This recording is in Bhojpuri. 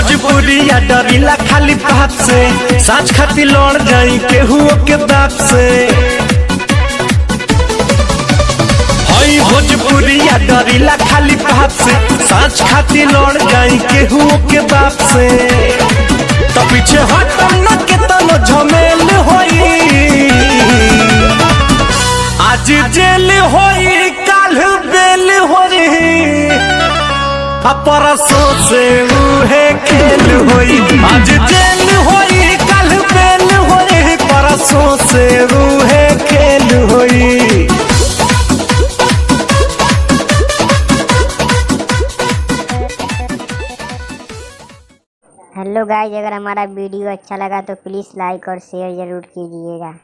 भोजपुरिया डरिला खाली बात से, साँच खाती लड़ जाई केहू के बाप से। हई भोजपुरिया डरिला खाली बात से, साँच खाती लड़ जाई केहू के बाप से। तो पीछे हटम न के तनो झमेल होई, आज जेल होई काल बेल होई, परसों से उहे खेल होई। आज जेल होई काल बेल होई, परसों से उहे खेल होई। हेलो गाइस, अगर हमारा वीडियो अच्छा लगा तो प्लीज़ लाइक और शेयर ज़रूर कीजिएगा।